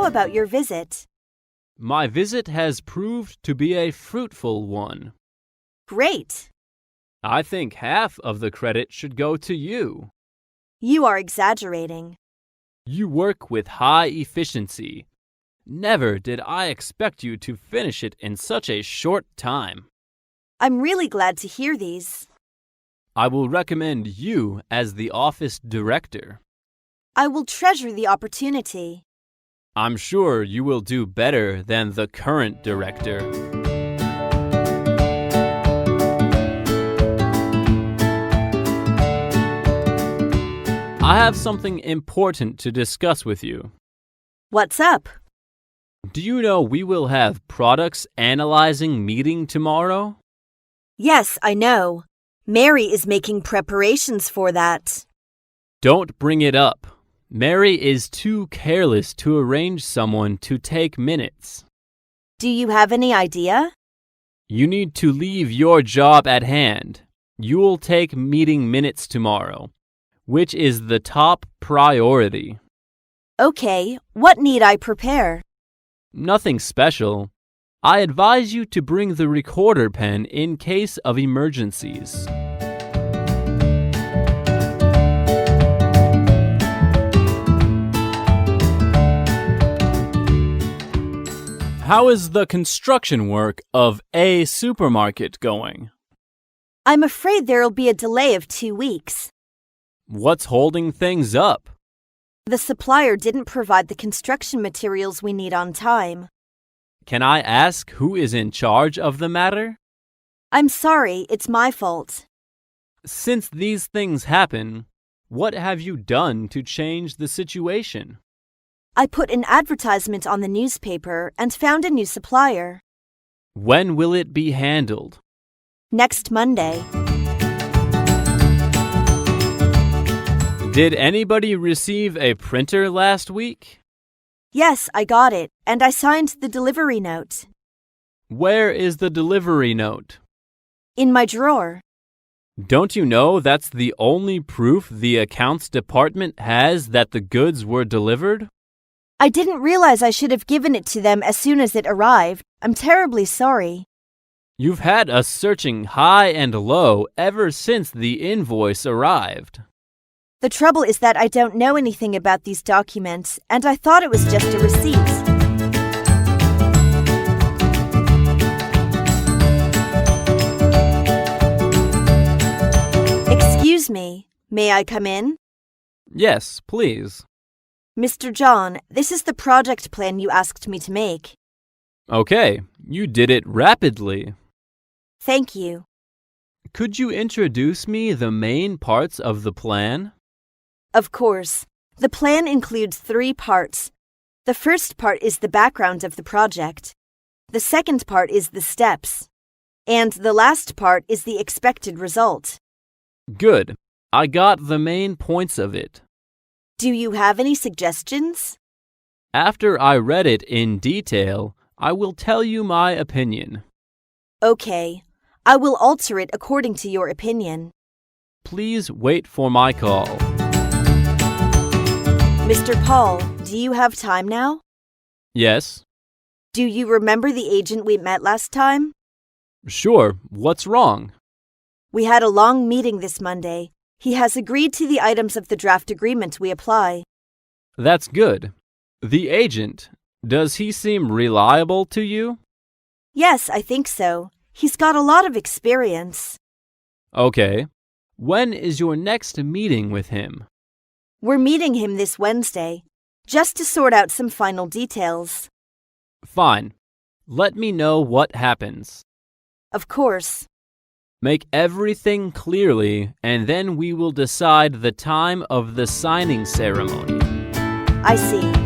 how about your visit? My visit has proved to be a fruitful one. Great. I think half of the credit should go to you. You are exaggerating. You work with high efficiency. Never did I expect you to finish it in such a short time. I'm really glad to hear these. I will recommend you as the office director. I will treasure the opportunity. I'm sure you will do better than the current director. I have something important to discuss with you. What's up? Do you know we will have products analyzing meeting tomorrow? Yes, I know. Mary is making preparations for that. Don't bring it up. Mary is too careless to arrange someone to take minutes. Do you have any idea? You need to leave your job at hand. You'll take meeting minutes tomorrow, which is the top priority. Okay, what need I prepare? Nothing special. I advise you to bring the recorder pen in case of emergencies. How is the construction work of a supermarket going? I'm afraid there'll be a delay of 2 weeks. What's holding things up? The supplier didn't provide the construction materials we need on time. Can I ask who is in charge of the matter? I'm sorry, it's my fault. Since these things happen, what have you done to change the situation? I put an advertisement on the newspaper and found a new supplier. When will it be handled? Next Monday. Did anybody receive a printer last week? Yes, I got it, and I signed the delivery note. Where is the delivery note? In my drawer. Don't you know that's the only proof the accounts department has that the goods were delivered? I didn't realize I should have given it to them as soon as it arrived. I'm terribly sorry. You've had us searching high and low ever since the invoice arrived. The trouble is that I don't know anything about these documents, and I thought it was just a receipt. Excuse me, may I come in? Yes, please. Mr. John, this is the project plan you asked me to make. Okay, you did it rapidly. Thank you. Could you introduce me the main parts of the plan? Of course. The plan includes 3 parts. The first part is the background of the project. The second part is the steps. And the last part is the expected result. Good. I got the main points of it. Do you have any suggestions? After I read it in detail, I will tell you my opinion. Okay. I will alter it according to your opinion. Please wait for my call. Mr. Paul, do you have time now? Yes? Do you remember the agent we met last time? Sure. What's wrong? We had a long meeting this Monday. He has agreed to the items of the draft agreement we apply. That's good. The agent, does he seem reliable to you? Yes, I think so. He's got a lot of experience. Okay. When is your next meeting with him? We're meeting him this Wednesday, just to sort out some final details. Fine. Let me know what happens. Of course. Make everything clearly, and then we will decide the time of the signing ceremony. I see.